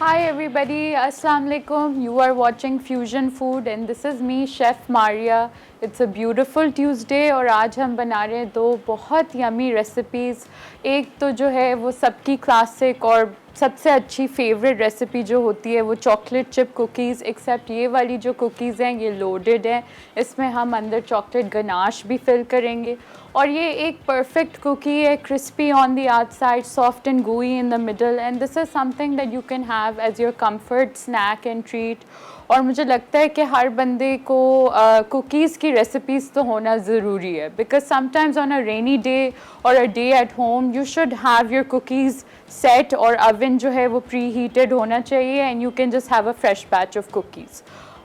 Hi everybody, Assalamu alaikum. You are watching Fusion Food and this is me, Chef Maria. It's a beautiful Tuesday और आज हम बना रहे हैं दो बहुत यमी रेसिपीज़। एक तो जो है वो सबकी क्लासिक और सबसे अच्छी फेवरेट रेसिपी जो होती है वो चॉकलेट चिप कुकीज़, एक्सेप्ट ये वाली जो कुकीज़ हैं ये लोडेड हैं, इसमें हम अंदर चॉकलेट गनाश भी फिल करेंगे और ये एक परफेक्ट कुकी है, crispy on the outside, soft and gooey in the middle, and this is something that you can have as your comfort snack and treat. और मुझे लगता है कि हर बंदे को कुकीज़ की रेसिपीज़ तो होना ज़रूरी है, because sometimes on a rainy day और a day at home you should have your cookies set और अवन जो है वो प्री हीटेड होना चाहिए and you can just have a fresh batch of cookies.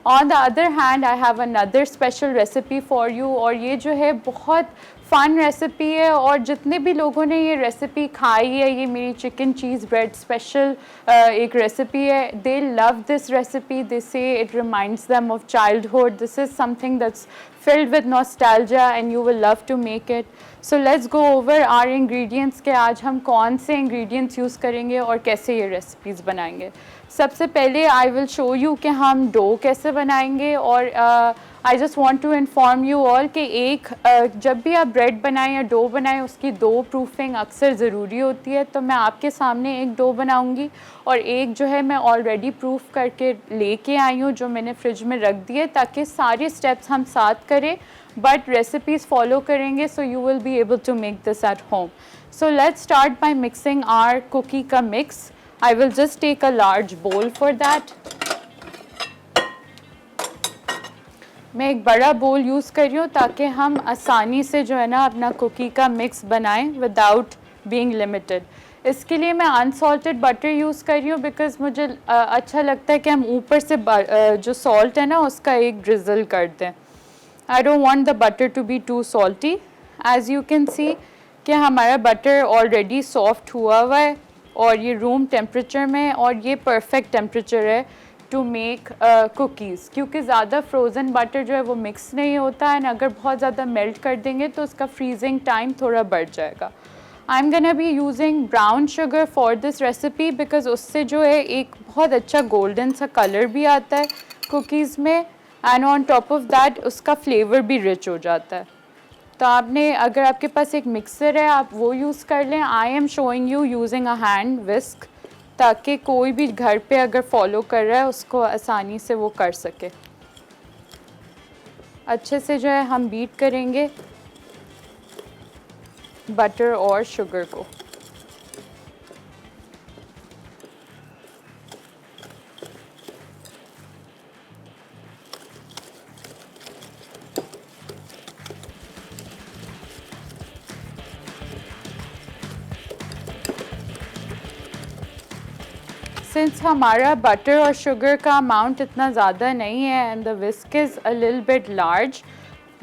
On the other hand, I have another special recipe for you और ये जो है बहुत फ़न रेसिपी है और जितने भी लोगों ने ये रेसिपी खाई है, ये मेरी चिकन चीज़ ब्रेड स्पेशल एक रेसिपी है, they love this recipe. They say it reminds them of childhood. This is something that's filled with nostalgia and you will love to make it. So let's go over our ingredients कि आज हम कौन से ingredients use करेंगे और कैसे ये recipes बनाएंगे. सबसे पहले आई विल शो यू कि हम डो कैसे बनाएंगे और I just want to inform you all कि जब भी आप ब्रेड बनाएं या डो बनाएं उसकी दो प्रूफिंग अक्सर ज़रूरी होती है. तो मैं आपके सामने एक डो बनाऊंगी और एक जो है मैं ऑलरेडी प्रूफ करके लेके आई हूँ जो मैंने फ्रिज में रख दिए ताकि सारे स्टेप्स हम साथ करें बट रेसिपीज़ फॉलो करेंगे so you will be able to make this at home. So let's start by mixing our cookie ka mix. I will just take a large bowl for that. मैं एक बड़ा बोल use कर रही हूँ ताकि हम आसानी से जो है ना अपना कुकी का मिक्स बनाएं विदाउट बीइंग लिमिटेड. इसके लिए मैं अनसॉल्टेड बटर यूज़ कर रही हूँ बिकॉज मुझे अच्छा लगता है कि हम ऊपर से जो सॉल्ट है ना उसका एक ड्रिज़ल कर दें. I don't want the butter to be too salty. As you can see कि हमारा बटर ऑलरेडी सॉफ्ट हुआ हुआ है और ये रूम टेम्परेचर में और ये परफेक्ट टेम्परेचर है टू मेक कुकीज़ क्योंकि ज़्यादा फ्रोज़न बटर जो है वो मिक्स नहीं होता है. अगर बहुत ज़्यादा मेल्ट कर देंगे तो उसका फ्रीजिंग टाइम थोड़ा बढ़ जाएगा. आई am gonna be using brown sugar for this recipe because उससे जो है एक बहुत अच्छा गोल्डन सा कलर भी आता है कुकीज़ में and on top of that उसका फ्लेवर भी रिच हो जाता है. तो आपने अगर आपके पास एक मिक्सर है आप वो यूज़ कर लें. I am showing you using a hand whisk ताकि कोई भी घर पे अगर फॉलो कर रहा है उसको आसानी से वो कर सके. अच्छे से जो है हम बीट करेंगे बटर और शुगर को. सिंस हमारा बटर और शुगर का अमाउंट इतना ज़्यादा नहीं है and the whisk is a little bit large,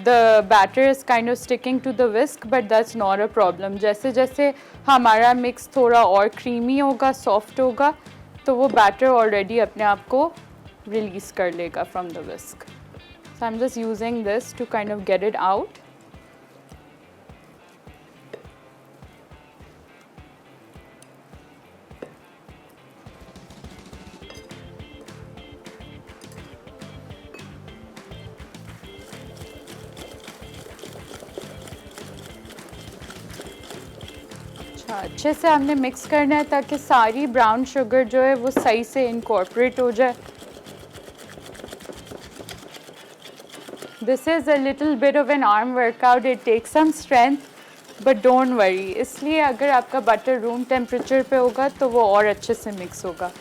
the batter is kind of sticking to the whisk but that's not a problem. जैसे जैसे हमारा मिक्स थोड़ा और क्रीमी होगा, सॉफ्ट होगा, तो वो बैटर ऑलरेडी अपने आप को रिलीज़ कर लेगा from the whisk. So I am just using this to kind of get it out. अच्छे से हमने मिक्स करना है ताकि सारी ब्राउन शुगर जो है वो सही से इनकॉर्पोरेट हो जाए. This is a little bit of an arm workout. It takes some strength but don't worry. इसलिए अगर आपका बटर रूम टेम्परेचर पे होगा तो वो और अच्छे से मिक्स होगा.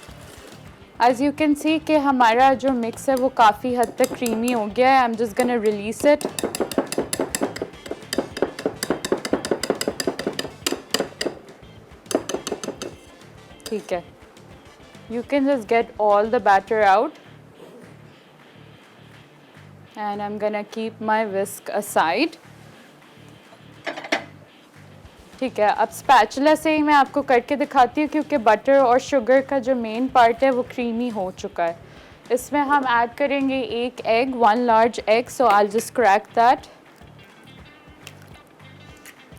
एज यू कैन सी कि हमारा जो मिक्स है वो काफ़ी हद तक क्रीमी हो गया है. I am just gonna release it. ठीक है, you can just get all the batter out and I'm gonna keep my whisk aside. ठीक है, अब स्पैचुला से ही मैं आपको करके दिखाती हूँ क्योंकि बटर और शुगर का जो मेन पार्ट है वो क्रीमी हो चुका है. इसमें हम ऐड करेंगे एक egg, 1 large egg, so I'll just crack that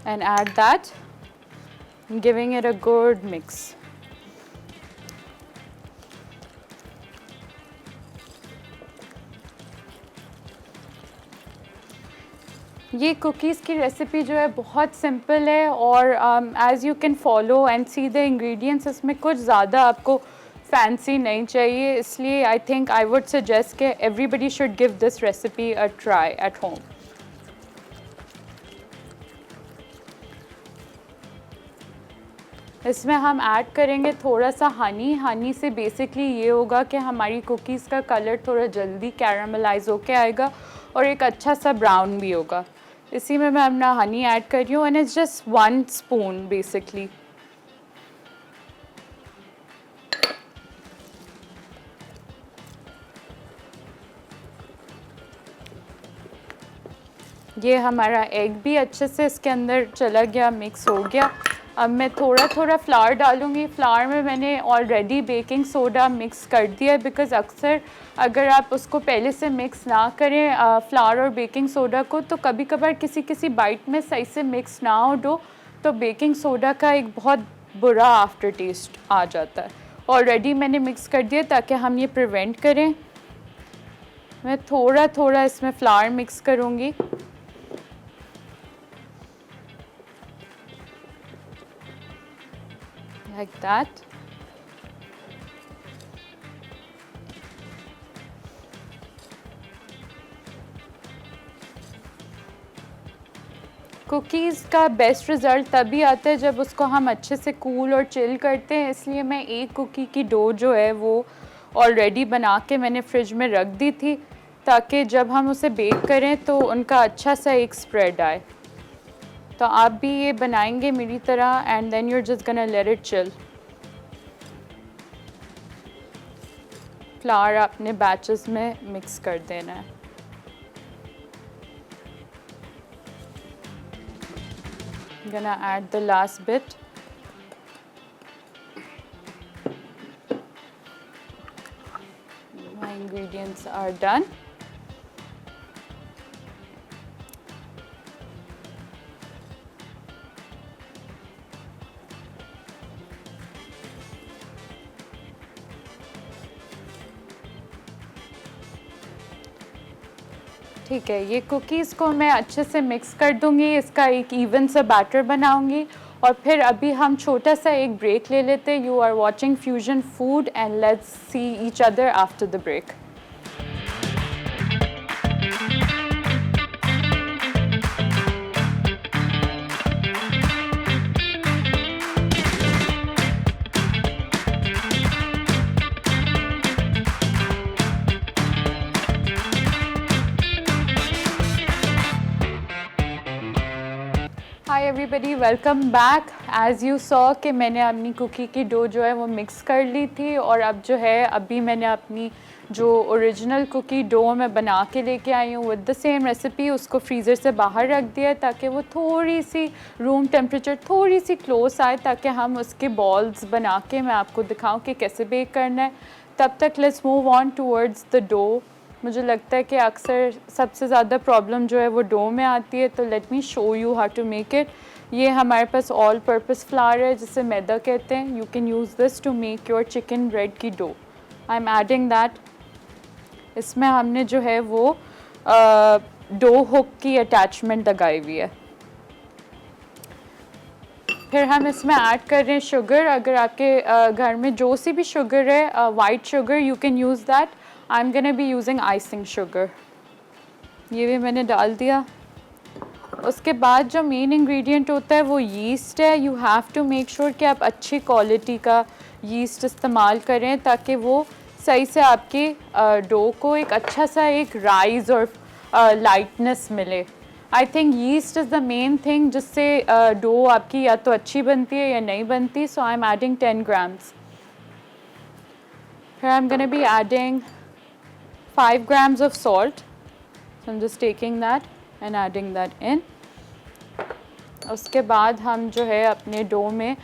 and add that, giving it a good mix. ये कुकीज़ की रेसिपी जो है बहुत सिंपल है और as you can follow and see the ingredients, इसमें कुछ ज़्यादा आपको फैंसी नहीं चाहिए, इसलिए I think I would suggest कि everybody should give this recipe a try at home. इसमें हम ऐड करेंगे थोड़ा सा हनी। हनी से बेसिकली ये होगा कि हमारी कुकीज़ का कलर थोड़ा जल्दी कैरामलाइज होके आएगा और एक अच्छा सा ब्राउन भी होगा। इसी में मैं अपना हनी ऐड कर रही हूँ and it's just 1 spoon basically. ये हमारा एग भी अच्छे से इसके अंदर चला गया, मिक्स हो गया। अब मैं थोड़ा थोड़ा फ्लावर डालूँगी। फ्लावर में मैंने ऑलरेडी बेकिंग सोडा मिक्स कर दिया है, बिकॉज़ अक्सर अगर आप उसको पहले से मिक्स ना करें फ्लावर और बेकिंग सोडा को, तो कभी कभार किसी किसी बाइट में सही से मिक्स ना हो डो, तो बेकिंग सोडा का एक बहुत बुरा आफ्टर टेस्ट आ जाता है। ऑलरेडी मैंने मिक्स कर दिया ताकि हम ये प्रिवेंट करें। मैं थोड़ा थोड़ा इसमें फ्लावर मिक्स करूँगी। Like that. कुकीज़ का बेस्ट रिज़ल्ट तभी आता है जब उसको हम अच्छे से कूल और चिल करते हैं, इसलिए मैं एक कुकी की डो जो है वो ऑलरेडी बना के मैंने फ्रिज में रख दी थी, ताकि जब हम उसे बेक करें तो उनका अच्छा सा एक स्प्रेड आए। तो आप भी ये बनाएंगे मेरी तरह and then you are just gonna let it chill. Flour अपने बैचेस में मिक्स कर देना है। Gonna add the last bit. My ingredients are done. ठीक है, ये कुकीज़ को मैं अच्छे से मिक्स कर दूंगी, इसका एक इवन सा बैटर बनाऊंगी और फिर अभी हम छोटा सा एक ब्रेक ले लेते हैं। You are watching fusion food and let's see each other after the break. Hi everybody, welcome back. As you saw कि मैंने अपनी कुकी की डो जो है वो मिक्स कर ली थी और अब जो है अभी मैंने अपनी जो ओरिजिनल कुकी डो मैं बना के लेके आई हूँ विद द सेम रेसिपी, उसको फ्रीज़र से बाहर रख दिया है ताकि वो थोड़ी सी रूम टेम्परेचर थोड़ी सी क्लोज आए, ताकि हम उसके बॉल्स बना के मैं आपको दिखाऊँ कि कैसे बेक करना है। तब तक let's move on towards the dough. मुझे लगता है कि अक्सर सबसे ज़्यादा प्रॉब्लम जो है वो डो में आती है, तो let me show you how to make it. ये हमारे पास ऑल पर्पस फ्लावर है जिसे मैदा कहते हैं। You can use this to make your chicken bread की dough. I am adding that. इसमें हमने जो है वो डो हुक की अटैचमेंट लगाई हुई है। फिर हम इसमें ऐड कर रहे हैं शुगर। अगर आपके घर में जो सी भी शुगर है, white sugar, you can use that. I am gonna be using icing sugar. ये भी मैंने डाल दिया। उसके बाद जो मेन इंग्रेडिएंट होता है वो यीस्ट है। You have to make sure कि आप अच्छी क्वालिटी का यीस्ट इस्तेमाल करें ताकि वो सही से आपकी डो को एक अच्छा सा एक राइज और लाइटनेस मिले। I think yeast is the main thing जिससे डो आपकी या तो अच्छी बनती है या नहीं बनती। सो आई एम एडिंग 10 grams। फिर आई am gonna be adding 5 grams of salt. So I'm just taking that and adding that in. उसके बाद हम जो है अपने डो में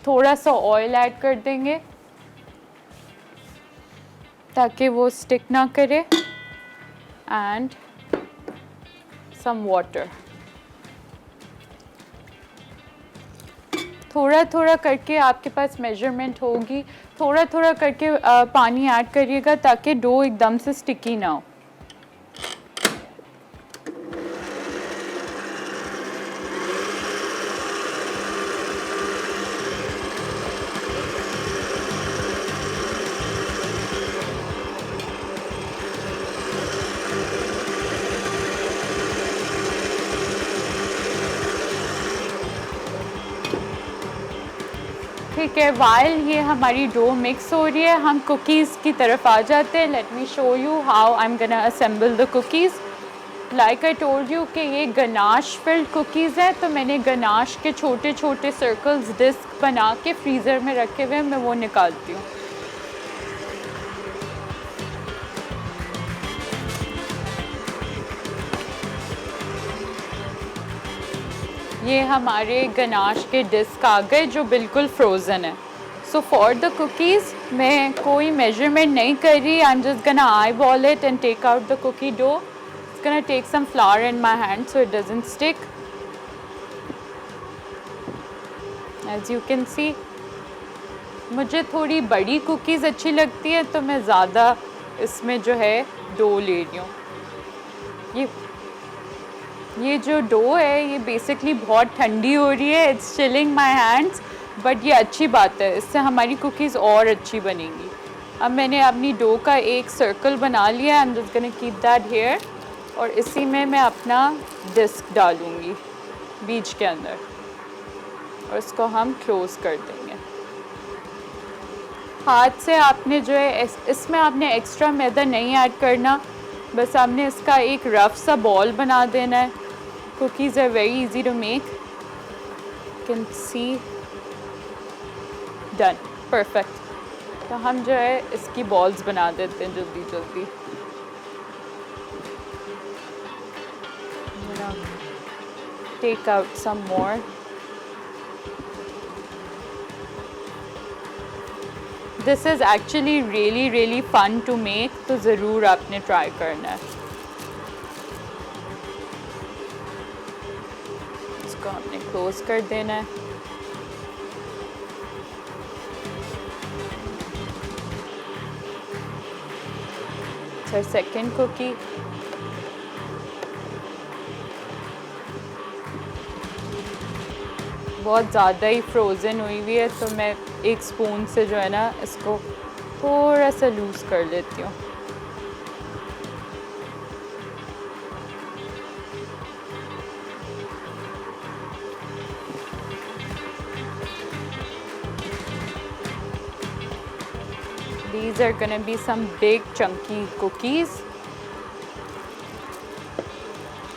थोड़ा सा ऑयल ऐड कर देंगे ताकि वो स्टिक ना करे, एंड सम वाटर। थोड़ा थोड़ा करके आपके पास मेजरमेंट होगी, थोड़ा थोड़ा करके पानी ऐड करिएगा ताकि डो एकदम से स्टिकी ना हो। ठीक है, वाइल ये हमारी डो मिक्स हो रही है हम कुकीज़ की तरफ आ जाते हैं। Late me show you how I am gonna assemble the cookies. Like I told you कि ये गनाश फिल्ड कुकीज़ है, तो मैंने गनाश के छोटे छोटे सर्कल्स डिस्क बना के फ्रीज़र में रखे हुए हैं, मैं वो निकालती हूँ। ये हमारे गनाश के डिस्क आ गए जो बिल्कुल फ्रोज़न है। सो फॉर द कुकीज़ मैं कोई मेजरमेंट नहीं कर रही, I am just gonna eyeball it and take out the cookie dough. It's gonna take some flour in my hand so it doesn't stick. As you can see मुझे थोड़ी बड़ी cookies अच्छी लगती है, तो मैं ज़्यादा इसमें जो है डो ले रही हूँ। ये जो डो है ये बेसिकली बहुत ठंडी हो रही है, it's chilling my hands, but ये अच्छी बात है, इससे हमारी कुकीज़ और अच्छी बनेंगी। अब मैंने अपनी डो का एक सर्कल बना लिया, आई am just gonna keep that here, और इसी में मैं अपना डिस्क डालूँगी बीच के अंदर और इसको हम क्लोज़ कर देंगे। हाथ से आपने जो है इसमें आपने एक्स्ट्रा मैदा नहीं ऐड करना, बस आपने इसका एक रफ़ सा बॉल बना देना है। Cookies are very easy to make. You can see. Done. Perfect. तो हम जो है इसकी बॉल्स बना देते हैं जल्दी जल्दी। Take out some more. This is actually really fun to make. तो ज़रूर आपने try करना है। इसको हमने क्लोज कर देना है। फिर सेकेंड कुकी, बहुत ज़्यादा ही फ्रोज़न हुई हुई है, तो मैं एक स्पून से जो है ना इसको थोड़ा सा लूज़ कर लेती हूँ। These are gonna be some big chunky cookies.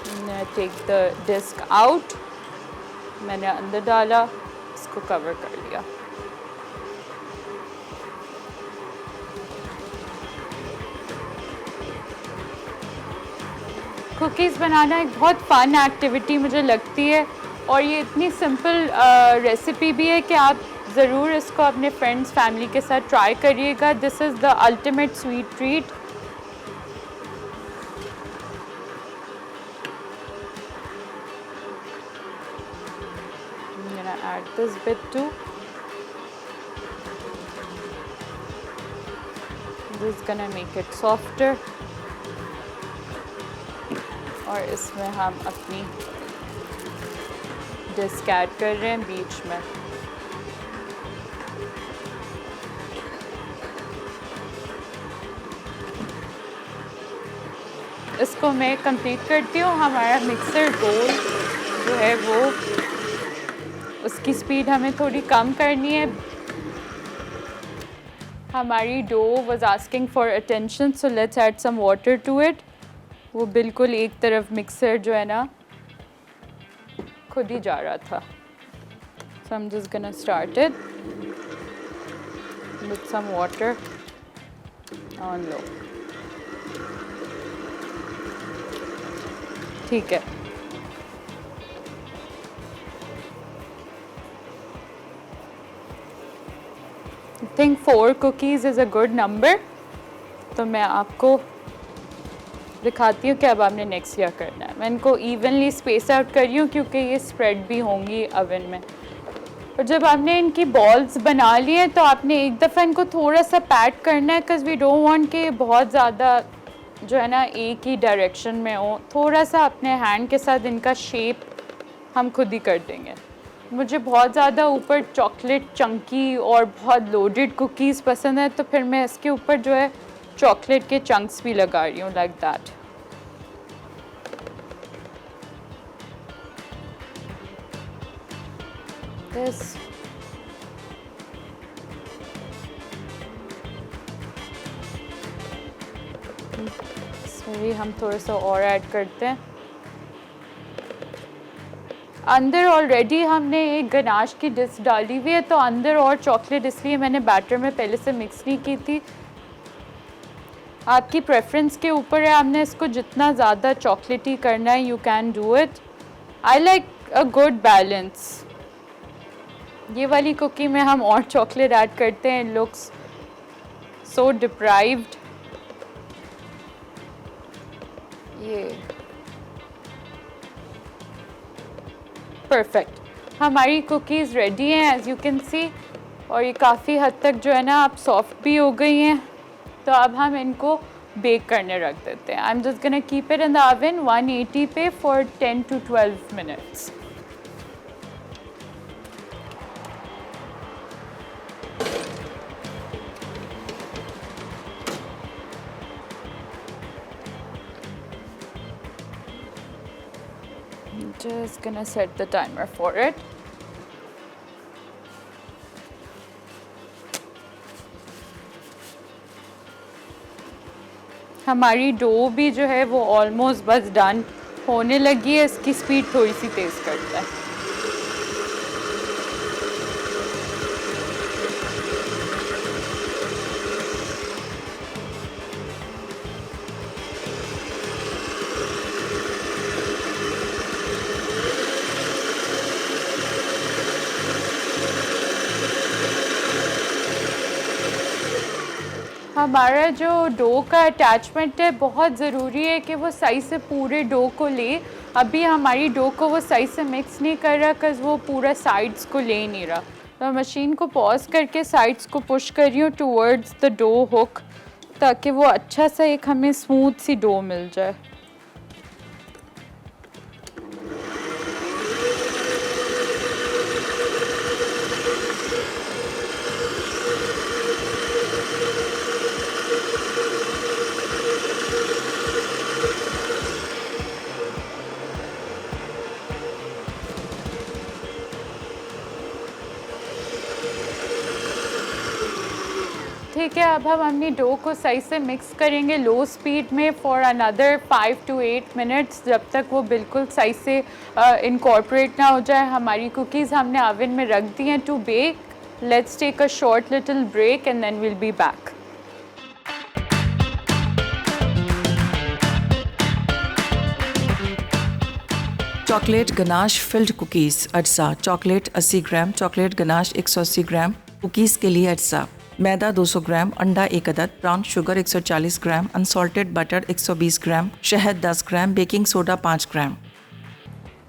I'm gonna take the disc out. मैंने अंदर डाला, इसको कवर कर लिया। कुकीज़ बनाना एक बहुत फ़न एक्टिविटी मुझे लगती है, और ये इतनी सिंपल रेसिपी भी है कि आप ज़रूर इसको अपने फ्रेंड्स फैमिली के साथ ट्राई करिएगा। This is the ultimate sweet treat. I'm gonna add this bit too. This is gonna make it softer. और इसमें हम अपनी डिस्क ऐड कर रहे हैं बीच में। इसको मैं कंप्लीट करती हूँ। हमारा मिक्सर बोल जो है वो उसकी स्पीड हमें थोड़ी कम करनी है। हमारी dough was asking for attention, so let's add some water to it. वो बिल्कुल एक तरफ मिक्सर जो है ना खुद ही जा रहा था। So I am just gonna start it with some water on low. ठीक है, I think 4 cookies is a good number. तो मैं आपको दिखाती हूँ कि अब आपने नेक्स्ट क्या करना है। मैं इनको इवनली स्पेस आउट कर रही हूँ क्योंकि ये स्प्रेड भी होंगी ओवन में। और जब आपने इनकी बॉल्स बना ली हैं तो आपने एक दफ़ा इनको थोड़ा सा पैट करना है, बिकॉज वी डोंट वांट कि बहुत ज़्यादा जो है ना एक ही डायरेक्शन में हो। थोड़ा सा अपने हैंड के साथ इनका शेप हम खुद ही कर देंगे। मुझे बहुत ज़्यादा ऊपर चॉकलेट चंकी और बहुत लोडेड कुकीज़ पसंद है, तो फिर मैं इसके ऊपर जो है चॉकलेट के चंक्स भी लगा रही हूँ, लाइक दैट। दिस इसमें भी हम थोड़ा सा और ऐड करते हैं। अंदर ऑलरेडी हमने एक गनाश की डिश डाली हुई है, तो अंदर और चॉकलेट इसलिए मैंने बैटर में पहले से मिक्स नहीं की थी। आपकी प्रेफरेंस के ऊपर है, आपने इसको जितना ज़्यादा चॉकलेटी करना है, you can do it. I like a good balance. ये वाली कुकी में हम और चॉकलेट ऐड करते हैं, लुक्स सो डिप्राइव्ड। ये परफेक्ट, हमारी कुकीज़ रेडी हैं एज़ यू कैन सी, और ये काफ़ी हद तक जो है ना आप सॉफ्ट भी हो गई हैं। तो अब हम इनको बेक करने रख देते हैं। आई am just gonna keep it in the oven 180 पे for 10 to 12 minutes. Just gonna set the timer for it. हमारी डो भी जो है वो ऑलमोस्ट बस डन होने लगी है। इसकी स्पीड थोड़ी सी तेज़ करते हैं। हमारा जो डो का अटैचमेंट है बहुत ज़रूरी है कि वो सही से पूरे डो को ले। अभी हमारी डो को वो सही से मिक्स नहीं कर रहा, बिकॉज़ वो पूरा साइड्स को ले नहीं रहा। तो मशीन को पॉज करके साइड्स को पुश कर रही हूँ टूवर्ड्स द डो हुक, ताकि वो अच्छा सा एक हमें स्मूथ सी डो मिल जाए। ठीक है, अब हम अपनी डो को सही से मिक्स करेंगे लो स्पीड में फॉर अनदर 5 to 8 मिनट्स, जब तक वो बिल्कुल सही से इनकॉर्पोरेट ना हो जाए। हमारी कुकीज़ हमने ओवन में रख दी हैं to bake. Let's take a short little break and then will be back. Chocolate ganache filled cookies अज्जा। Chocolate 80 gram, chocolate ganache 180 gram. Cookies के लिए अज्जा: मैदा 200 ग्राम, अंडा 1 अदद, brown sugar 140 gram, unsalted butter 120 gram, शहद 10 gram, baking soda 5 gram.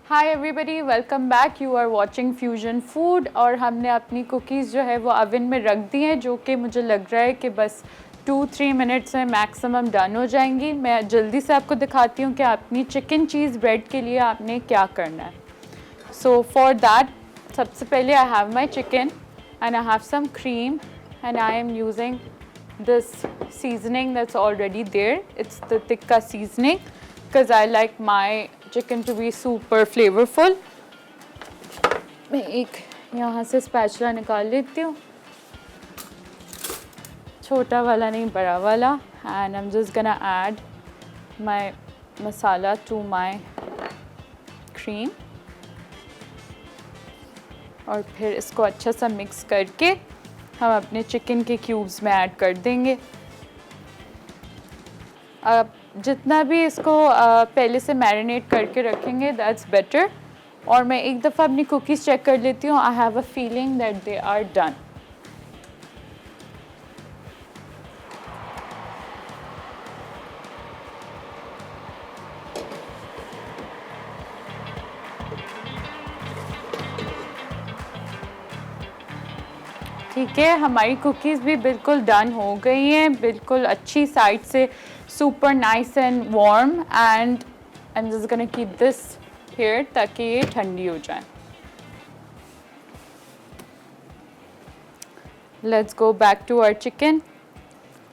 Hi everybody, welcome back. You are watching fusion food. और हमने अपनी कुकीज़ जो है वो ओवन में रख दी हैं, जो कि मुझे लग रहा है कि बस 2-3 मिनट्स में मैक्सिमम डन हो जाएंगी। मैं जल्दी से आपको दिखाती हूँ कि अपनी चिकन चीज़ ब्रेड के लिए आपने क्या करना है। सो फॉर दैट सबसे पहले I have my chicken and I have some cream and I am using this seasoning that's already there. It's the tikka seasoning because I like my chicken to be super flavorful. मैं एक यहाँ से spatula निकाल लेती हूँ, छोटा वाला नहीं बड़ा वाला, and I'm just gonna add my masala to my cream और फिर इसको अच्छा सा मिक्स करके हम अपने चिकन के क्यूब्स में ऐड कर देंगे। अब जितना भी इसको पहले से मैरिनेट करके रखेंगे दैट्स बेटर। और मैं एक दफ़ा अपनी कुकीज़ चेक कर लेती हूँ। I have a feeling that they are done. ठीक है, हमारी कुकीज़ भी बिल्कुल डन हो गई हैं, बिल्कुल अच्छी साइड से, super nice and warm. And I am just gonna keep this here ताकि ये ठंडी हो जाए। Let's go back to our chicken.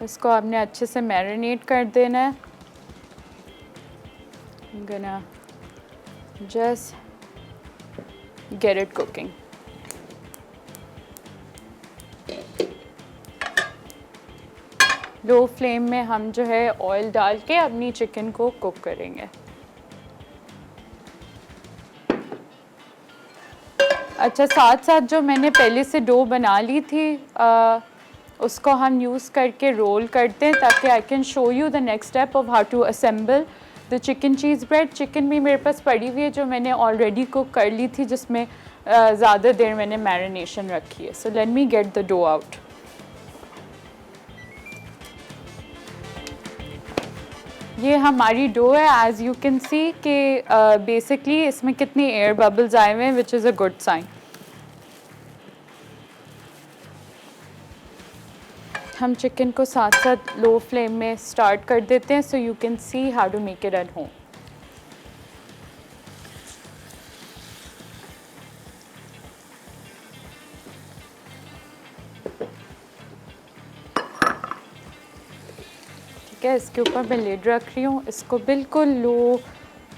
इसको आपने अच्छे से मैरिनेट कर देना है। I'm gonna just get it cooking. Low flame में हम जो है ऑयल डाल के अपनी चिकन को कुक करेंगे। अच्छा, साथ साथ जो मैंने पहले से डो बना ली थी उसको हम यूज़ करके रोल करते हैं, ताकि I can show you the next step of how to assemble the chicken cheese bread. Chicken भी मेरे पास पड़ी हुई है जो मैंने ऑलरेडी कुक कर ली थी, जिसमें ज़्यादा देर मैंने मैरिनेशन रखी है। So let me get the dough out. ये हमारी डो है। एज़ यू कैन सी कि बेसिकली इसमें कितनी एयर बबल्स आए हुए हैं, which is a good sign. हम चिकन को साथ साथ लो फ्लेम में स्टार्ट कर देते हैं, so you can see how to make it at home. ठीक है, इसके ऊपर मैं लिड रख रही हूँ, इसको बिल्कुल लो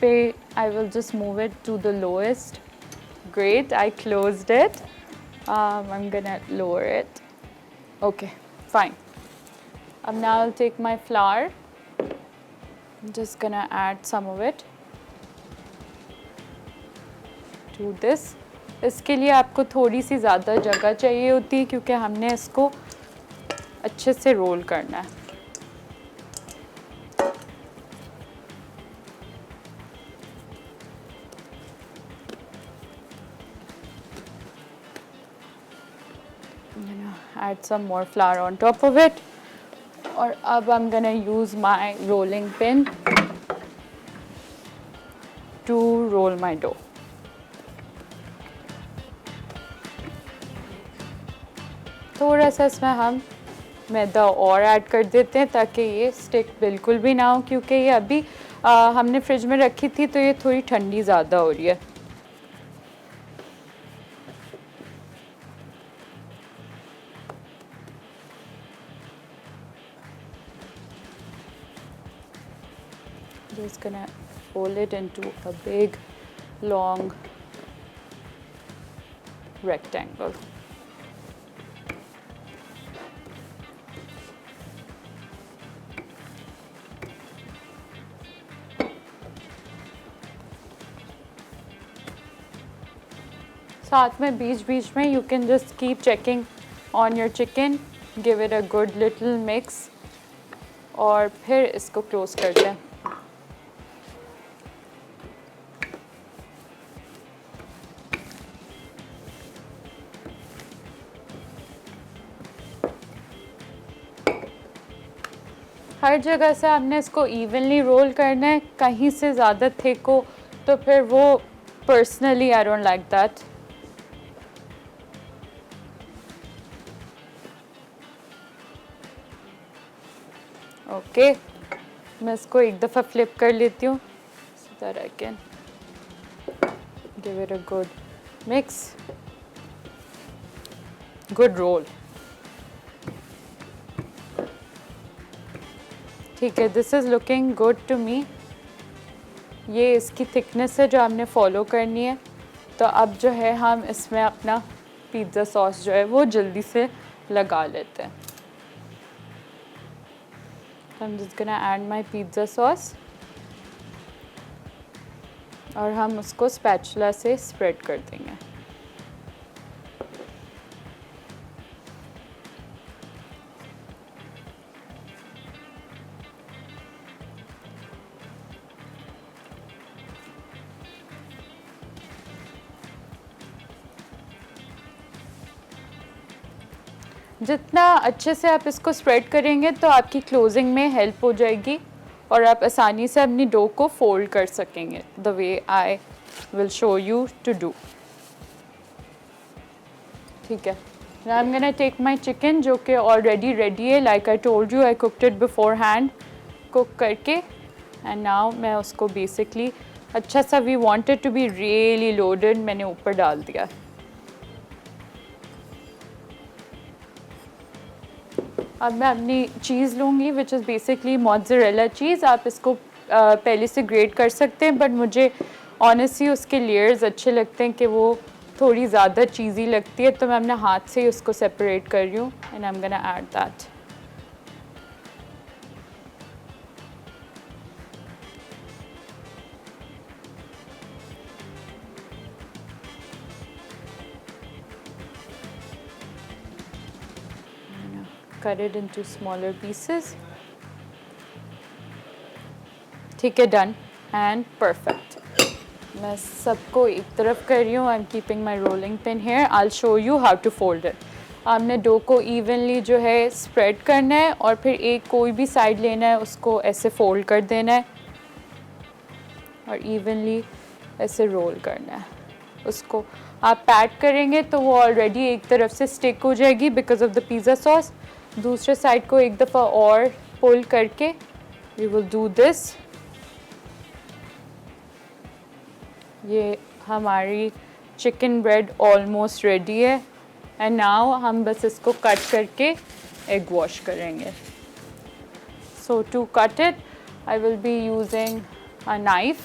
पे। I will just move it to the lowest. Great, I closed it. I am gonna lower it. Okay, fine. Now I'll take my flour. I'm just gonna add some of it to this. इसके लिए आपको थोड़ी सी ज़्यादा जगह चाहिए होती है, क्योंकि हमने इसको अच्छे से रोल करना है। Add some more flour on top of it. और अब I'm gonna use my rolling pin to roll my dough. थोड़ा सा इसमें हम मैदा और ऐड कर देते हैं, ताकि ये स्टिक बिल्कुल भी ना हो, क्योंकि ये अभी हमने फ्रिज में रखी थी तो ये थोड़ी ठंडी ज़्यादा हो रही है। Just gonna fold it into a big long rectangle. साथ में बीच बीच में you can just keep checking on your chicken, give it a good little mix और फिर इसको क्लोज करते हैं। हर जगह से हमने इसको इवनली रोल करना है, कहीं से ज़्यादा थिक हो तो फिर वो personally I don't like that. Okay, मैं इसको एक दफ़ा फ्लिप कर लेती हूँ, so that I can give it a good mix, good roll। ठीक है, this is looking good to me. ये इसकी थिकनेस है जो हमने फॉलो करनी है। तो अब जो है हम इसमें अपना पिज़्ज़ा सॉस जो है वो जल्दी से लगा लेते हैं। I'm just gonna add my pizza sauce और हम उसको स्पैचुला से स्प्रेड कर देंगे। जितना अच्छे से आप इसको स्प्रेड करेंगे तो आपकी क्लोजिंग में हेल्प हो जाएगी और आप आसानी से अपनी डो को फोल्ड कर सकेंगे, the way I will show you to do. ठीक है, I am gonna take my chicken जो कि ऑलरेडी रेडी है। Like I told you, I cooked it beforehand, cook करके, एंड नाउ मैं उसको बेसिकली अच्छा सा, we wanted to be really loaded, मैंने ऊपर डाल दिया। अब मैं अपनी चीज़ लूँगी which is basically mozzarella cheese. आप इसको पहले से ग्रेट कर सकते हैं, बट मुझे ऑनेस्टली उसके लेयर्स अच्छे लगते हैं कि वो थोड़ी ज़्यादा चीज़ी लगती है, तो मैं अपने हाथ से ही उसको सेपरेट कर रही हूँ and I am gonna add that. cut it into smaller pieces. ठीक है, डन एंड परफेक्ट। मैं सबको एक तरफ कर रही हूँ। I am keeping my rolling pin here. I will show you how to fold it. आपने डो को इवनली जो है स्प्रेड करना है और फिर एक कोई भी साइड लेना है, उसको ऐसे फोल्ड कर देना है और इवनली ऐसे रोल करना है। उसको आप पैट करेंगे तो वो ऑलरेडी एक तरफ से स्टिक हो जाएगी because of the pizza sauce. दूसरे साइड को एक दफ़ा और पुल करके वी विल डू दिस। ये हमारी चिकन ब्रेड ऑलमोस्ट रेडी है एंड नाउ हम बस इसको कट करके एग वॉश करेंगे। So to cut it I will be using a knife,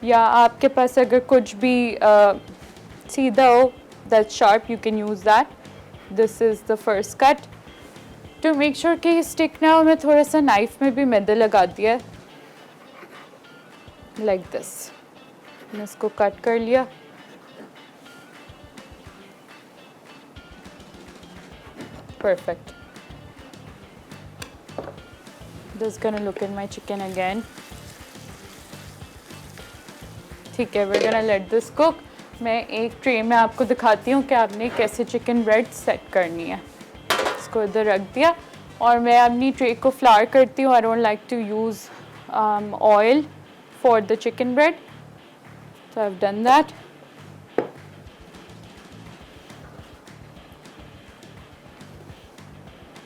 या आपके पास अगर कुछ भी सीधा हो that sharp you can use that. This is the first cut. To make sure कि ये स्टिक ना हो, मैं थोड़ा सा नाइफ में भी मैदा लगा दिया लाइक दिस। मैंने इसको कट कर लिया। Perfect. Just gonna look at my chicken again. ठीक है, we're gonna let this cook. मैं एक ट्रे में आपको दिखाती हूँ कि आपने कैसे चिकन ब्रेड सेट करनी है। इसको इधर रख दिया और मैं अपनी ट्रे को फ्लावर करती हूँ। I don't like to use oil for the chicken bread, so I've done that.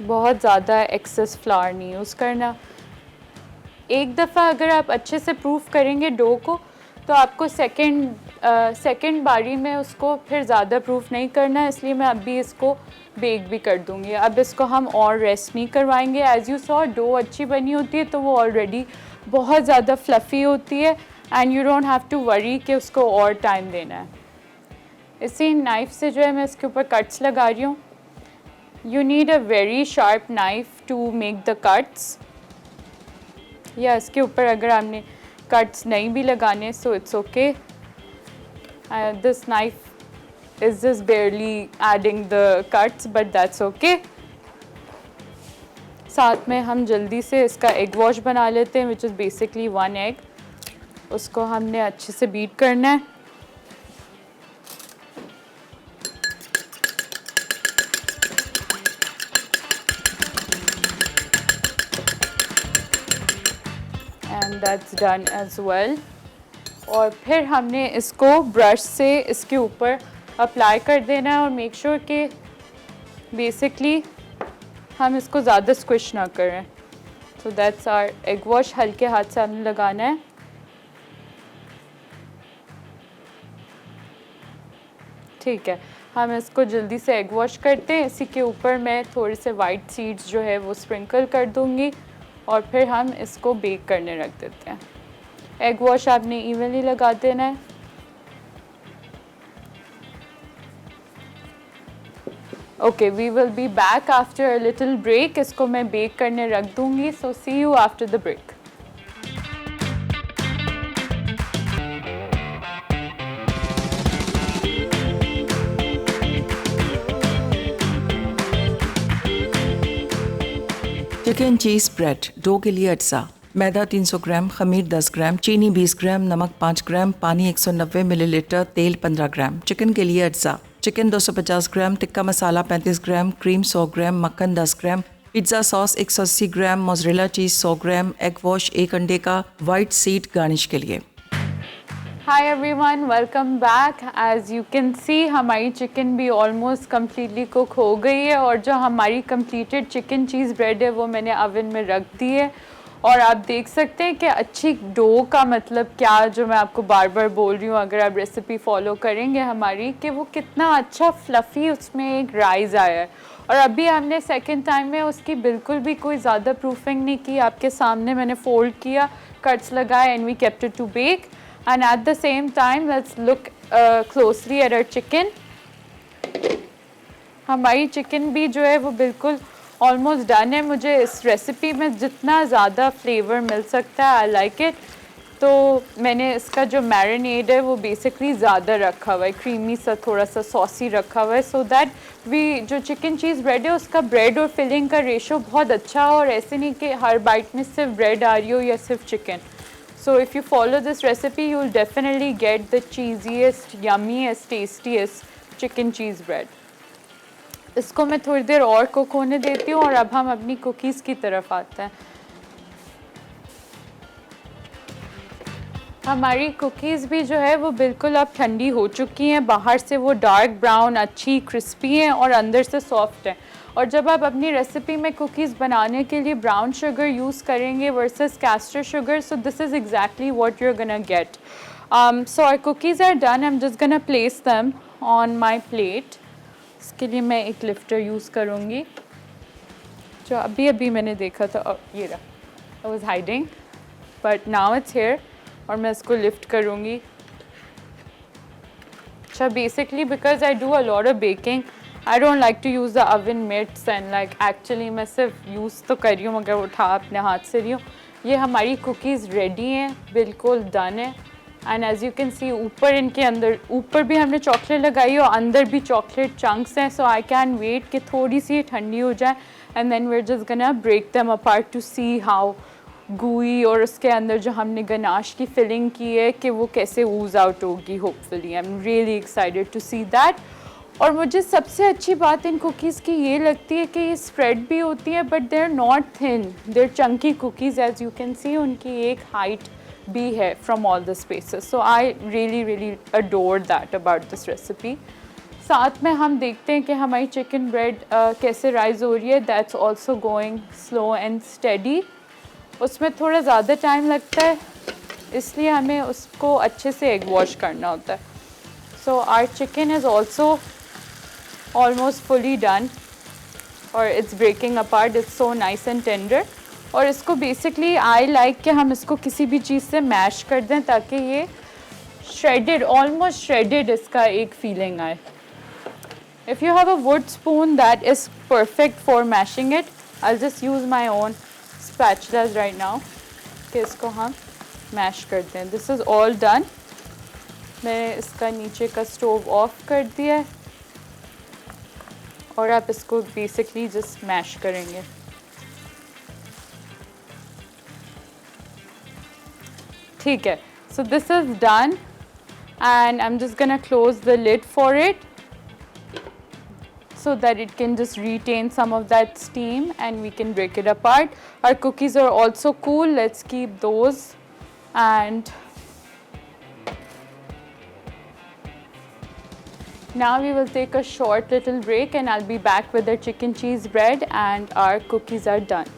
बहुत ज़्यादा एक्सेस फ्लावर नहीं यूज़ करना। एक दफ़ा अगर आप अच्छे से प्रूफ करेंगे डो को तो आपको सेकंड बारी में उसको फिर ज़्यादा प्रूफ नहीं करना है, इसलिए मैं अभी इसको बेक भी कर दूँगी। अब इसको हम और रेस्ट नहीं करवाएंगे। एज़ यू सॉ डो अच्छी बनी होती है तो वो ऑलरेडी बहुत ज़्यादा फ्लफ़ी होती है and you don't have to worry कि उसको और टाइम देना है। इसी नाइफ़ से जो है मैं इसके ऊपर कट्स लगा रही हूँ। You need a very sharp knife to make the cuts. या इसके ऊपर अगर आपने cuts नहीं भी लगाने so it's okay. This knife is just barely adding the cuts but that's okay. साथ में हम जल्दी से इसका egg wash बना लेते हैं which is basically 1 egg. उसको हमने अच्छे से beat करना है। And that's done as well. और फिर हमने इसको ब्रश से इसके ऊपर अप्लाई कर देना है और मेक श्योर कि बेसिकली हम इसको ज़्यादा स्क्विश ना करें। So that's our egg wash. हल्के हाथ से हमने लगाना है। ठीक है, हम इसको जल्दी से एग वॉश करते हैं। इसी के ऊपर मैं थोड़े से वाइट सीड्स जो है वो स्प्रिंकल कर दूँगी और फिर हम इसको बेक करने रख देते हैं। एग वॉश आपने इवनली लगा देना है। Okay, we will be back after a little break. इसको मैं बेक करने रख दूँगी। So see you after the break. Chicken cheese bread dough के लिए अज्जा: मैदा 300 ग्राम, खमीर 10 ग्राम, चीनी 20 ग्राम, नमक 5 ग्राम, पानी 190 मिलीलीटर, तेल 15 ग्राम। चिकन के लिए अज्जा: चिकन 250 ग्राम, टिक्का मसाला 35 ग्राम, क्रीम 100 ग्राम, मक्खन 10 ग्राम, पिज़्ज़ा सॉस 180 ग्राम, मोज़रेला चीज़ 100 ग्राम, एग वॉश 1 अंडे का, वाइट सीड गार्निश के लिए। Hi everyone, welcome back. As you can see, हमारी चिकन भी ऑलमोस्ट कम्प्लीटली कुक हो गई है और जो हमारी कंप्लीटेड चिकन चीज़ ब्रेड है वो मैंने ओवन में रख दी है। और आप देख सकते हैं कि अच्छी डो का मतलब क्या, जो मैं आपको बार बार बोल रही हूँ अगर आप रेसिपी फॉलो करेंगे हमारी, कि वो कितना अच्छा फ्लफ़ी उसमें एक राइज़ आया है। और अभी हमने सेकेंड टाइम में उसकी बिल्कुल भी कोई ज़्यादा प्रूफिंग नहीं की। आपके सामने मैंने फोल्ड किया, कट्स लगाए and we kept it to bake. And at the same time, let's look closely at our chicken. हमारी चिकन भी जो है वो बिल्कुल ऑलमोस्ट डन है। मुझे इस रेसिपी में जितना ज़्यादा फ्लेवर मिल सकता है, आई लाइक इट। तो मैंने इसका जो मैरिनेड है वो बेसिकली ज़्यादा रखा हुआ है, क्रीमी सा, थोड़ा सा सॉसी रखा हुआ है, सो दैट वी जो चिकन चीज़ ब्रेड है उसका ब्रेड और फिलिंग का रेशो बहुत अच्छा हो, और ऐसे नहीं कि हर बाइट में सिर्फ ब्रेड आ रही हो या सिर्फ chicken. So if you follow this recipe, you will definitely get the cheesiest, yummiest, tastiest chicken cheese bread. इसको मैं थोड़ी देर और कुक होने देती हूँ, और अब हम अपनी कुकीज़ की तरफ आते हैं. हमारी कुकीज़ भी जो है वो बिल्कुल अब ठंडी हो चुकी हैं. बाहर से वो डार्क ब्राउन अच्छी क्रिस्पी हैं और अंदर से सॉफ्ट हैं. और जब आप अपनी रेसिपी में कुकीज़ बनाने के लिए ब्राउन शुगर यूज़ करेंगे versus caster sugar, so this is exactly what you are gonna get. So our cookies are done. I am just gonna place them on my plate. इसके लिए मैं एक lifter use करूँगी जो अभी अभी मैंने देखा था. ये रहा, I was hiding but now it's here. और मैं इसको लिफ्ट करूँगी. अच्छा, basically because I do a lot of baking, I don't like to use the oven mitts and like actually मैं सिर्फ यूज़ तो कर रही हूँ मगर उठा अपने हाथ से रही हूँ. ये हमारी कुकीज़ रेडी हैं, बिल्कुल डन है. And as you can see ऊपर इनके अंदर ऊपर भी हमने चॉकलेट लगाई है और अंदर भी चॉकलेट चंक्स हैं. सो आई कैन वेट कि थोड़ी सी ठंडी हो जाए and then we are just gonna break them apart to see how gooey, और उसके अंदर जो हमने गनाश की फिलिंग की है कि वो कैसे ऊज आउट होगी. Hopefully I am really excited to see that. और मुझे सबसे अच्छी बात इन कुकीज़ की ये लगती है कि ये स्प्रेड भी होती है but they are not thin, they are chunky cookies. As you can see उनकी एक हाइट भी है from all the spaces. So I really really adore that about this recipe. साथ में हम देखते हैं कि हमारी चिकन ब्रेड कैसे राइज हो रही है. That's also going slow and steady. उसमें थोड़ा ज़्यादा टाइम लगता है इसलिए हमें उसको अच्छे से एग वॉश करना होता है. So our chicken is also almost fully done और it's breaking apart. It's so nice and tender. और इसको बेसिकली आई लाइक कि हम इसको किसी भी चीज़ से मैश कर दें ताकि ये श्रेडेड, ऑलमोस्ट श्रेडेड इसका एक फीलिंग आए. If you have a would spoon that is perfect for mashing it. I just use my own spatulas right now कि इसको हम मैश करते हैं. This is all done. मैंने इसका नीचे का स्टोव ऑफ कर दिया है और आप इसको बेसिकली जस्ट मैश करेंगे. ठीक है. So this is done and I am just gonna close the lid for it so that it can just retain some of that steam and we can break it apart. Our cookies are also cool. Let's keep those. And now we will take a short little break and I'll be back with the chicken cheese bread and our cookies are done.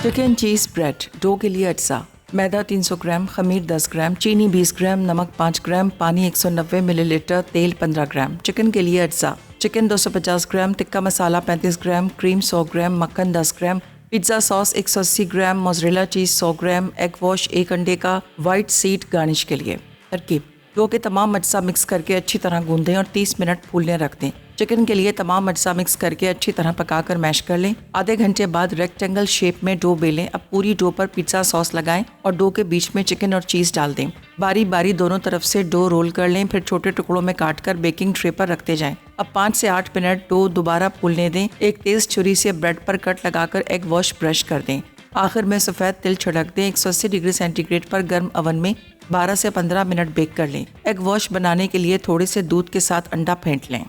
Chicken cheese bread. Dough के लिए अज्जा: मैदा 300 ग्राम, खमीर 10 ग्राम, चीनी 20 ग्राम, नमक 5 ग्राम, पानी 190 millilitre, तेल 15 ग्राम. Chicken के लिए अज्जा: चिकन 250 ग्राम, टिक्का मसाला 35 ग्राम, क्रीम 100 ग्राम, मक्खन 10 ग्राम, पिज़्ज़ा सॉस 180 ग्राम, मोज़रेला चीज़ 100 ग्राम, एग वॉश 1 अंडे का, वाइट सीड गार्निश के लिए. तरकीब: डो के तमाम अज्जा मिक्स करके अच्छी तरह गूंदें और 30 मिनट फूलने रख दें. चिकन के लिए तमाम अज्जा मिक्स करके अच्छी तरह पकाकर मैश कर लें. आधे घंटे बाद रेक्टेंगल शेप में डो बेलें. अब पूरी डो पर पिज़्ज़ा सॉस लगाएं और डो के बीच में चिकन और चीज़ डाल दें. बारी बारी दोनों तरफ से डो रोल कर लें. फिर छोटे टुकड़ों में काटकर बेकिंग ट्रे पर रखते जाएं. अब 5 से 8 मिनट डो दोबारा फूलने दें. एक तेज़ छुरी से ब्रेड पर कट लगाकर एग वॉश ब्रश कर दें. आखिर में सफ़ेद तिल छिड़क दें. 180 डिग्री सेंटीग्रेड पर गर्म अवन में 12 से 15 मिनट बेक कर लें. एग वॉश बनाने के लिए थोड़े से दूध के साथ अंडा फेंट लें.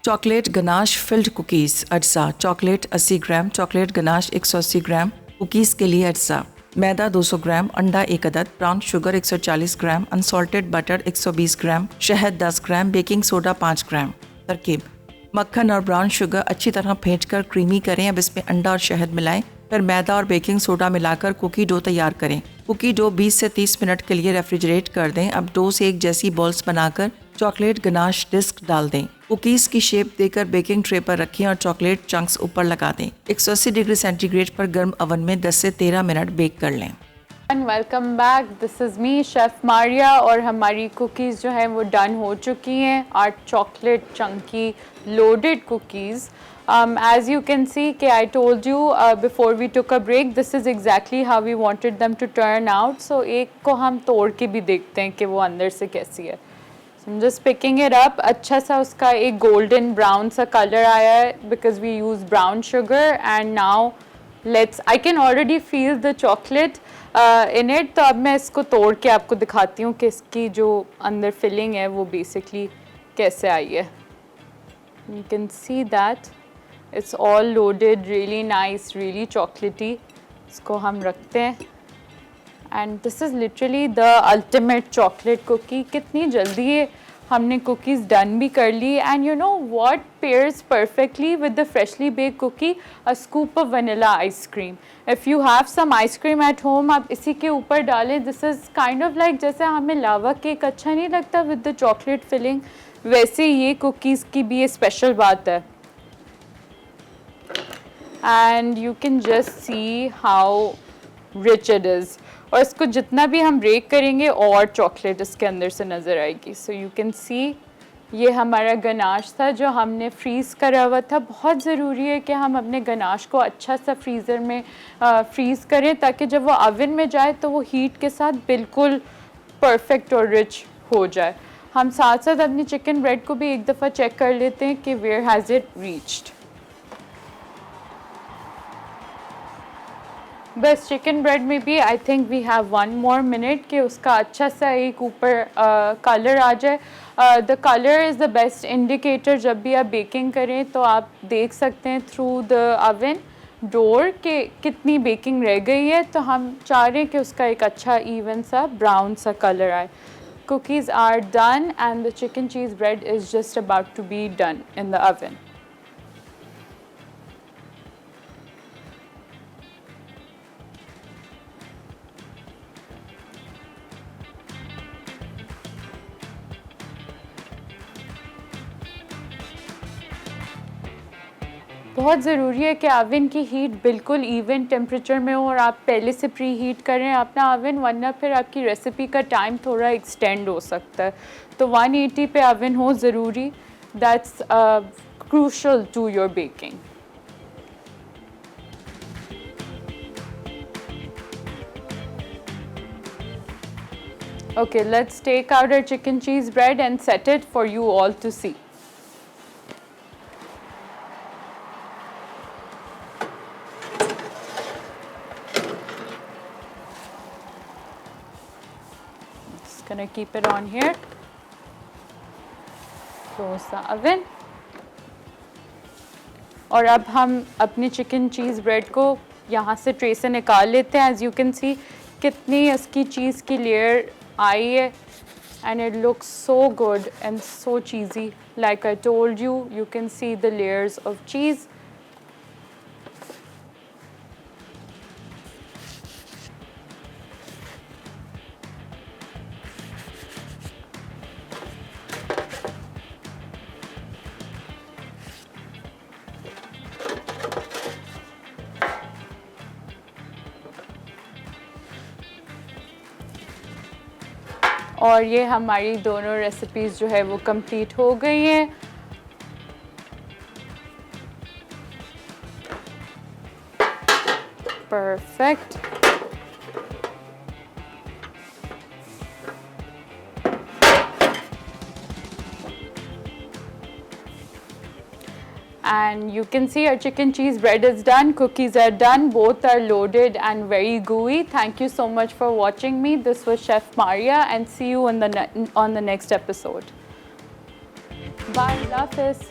चॉकलेट गनाश फिल्ड कुकीज़ अज्जा: chocolate 80 gram, chocolate ganache 180 gram. Cookies के लिए अज्जा: मैदा 200 ग्राम, अंडा 1 अदद, brown sugar 140 gram, unsalted butter 120 gram, शहद 10 ग्राम, बेकिंग सोडा 5 ग्राम. तरकीब: मक्खन और ब्राउन शुगर अच्छी तरह फेंट कर क्रीमी करें. अब इसमें अंडा और शहद मिलाएं. फिर मैदा और बेकिंग सोडा मिलाकर कुकी डो तैयार करें. कुकी डो 20 से 30 मिनट के लिए रेफ्रिजरेट कर दें. अब डो से एक जैसी बॉल्स बनाकर चॉकलेट गनाश डिस्क डाल दें. कुकीज़ की शेप देकर बेकिंग ट्रे पर रखें और चॉकलेट चंक्स ऊपर लगा दें. 180 डिग्री सेंटीग्रेड पर गर्म अवन में 10 से 13 मिनट बेक कर लें. Welcome back, this is me chef Maria और हमारी कुकीज़ जो है वो डन हो चुकी हैं। Our chocolate chunky loaded cookies. As you can see कि I told you before we took a break, this is exactly how we wanted them to turn out. So एक को हम तोड़ के भी देखते हैं कि वो अंदर से कैसी है। So I'm just picking it up. अच्छा सा उसका एक golden brown सा color आया है because we use brown sugar and now I can already feel the chocolate in it. तो अब मैं इसको तोड़ के आपको दिखाती हूँ कि इसकी जो अंदर filling है वो basically कैसे आई है. You can see that it's all loaded, really nice, really chocolatey. इसको हम रखते हैं. And this is literally the ultimate chocolate cookie. कितनी जल्दी ये हमने cookies done भी कर ली. And you know what pairs perfectly with the freshly baked cookie? A scoop of vanilla ice cream. If you have some ice cream at home, आप इसी के ऊपर डालें. This is kind of like जैसे हमें lava cake अच्छा नहीं लगता with the chocolate filling. वैसे ये cookies की भी ये special बात है. And you can just see how rich it is. और इसको जितना भी हम ब्रेक करेंगे और चॉकलेट इसके अंदर से नज़र आएगी. सो यू कैन सी ये हमारा गनाश था जो हमने फ्रीज़ करा हुआ था. बहुत ज़रूरी है कि हम अपने गनाश को अच्छा सा फ्रीज़र में फ्रीज़ करें ताकि जब वो ओवन में जाए तो वो हीट के साथ बिल्कुल परफेक्ट और रिच हो जाए. हम साथ साथ अपनी चिकन ब्रेड को भी एक दफ़ा चेक कर लेते हैं कि वेयर हैज़ इट रीच्ड. बस चिकन ब्रेड में भी I think we have 1 more minute कि उसका अच्छा सा एक ऊपर कलर आ जाए. The colour is the best indicator. जब भी आप बेकिंग करें तो आप देख सकते हैं थ्रू द ओवन डोर कि कितनी बेकिंग रह गई है. तो हम चाह रहे हैं कि उसका एक अच्छा इवन सा ब्राउन सा कलर आए. Cookies are done and the chicken cheese bread is just about to be done in the oven. बहुत ज़रूरी है कि ओवन की हीट बिल्कुल इवन टेम्परेचर में हो और आप पहले से प्री हीट करें अपना ओवन, वरना फिर आपकी रेसिपी का टाइम थोड़ा एक्सटेंड हो सकता है. तो 180 पे ओवन हो ज़रूरी. That's crucial to your baking. Okay, let's take out our chicken cheese bread and set it for you all to see. Gonna keep it on here. Close the oven. और अब हम अपनी चिकन चीज़ ब्रेड को यहाँ से tray से निकाल लेते हैं. एज यू कैन सी कितनी इसकी चीज़ की लेयर आई है. And it looks so good and so cheesy. Like I told you, you can see the layers of cheese. और ये हमारी दोनों रेसिपीज़ जो है वो कंप्लीट हो गई हैं. Perfect. And you can see our chicken cheese bread is done, cookies are done, both are loaded and very gooey. Thank you so much for watching me. This was Chef Maria and see you on the next episode. Bye, love this.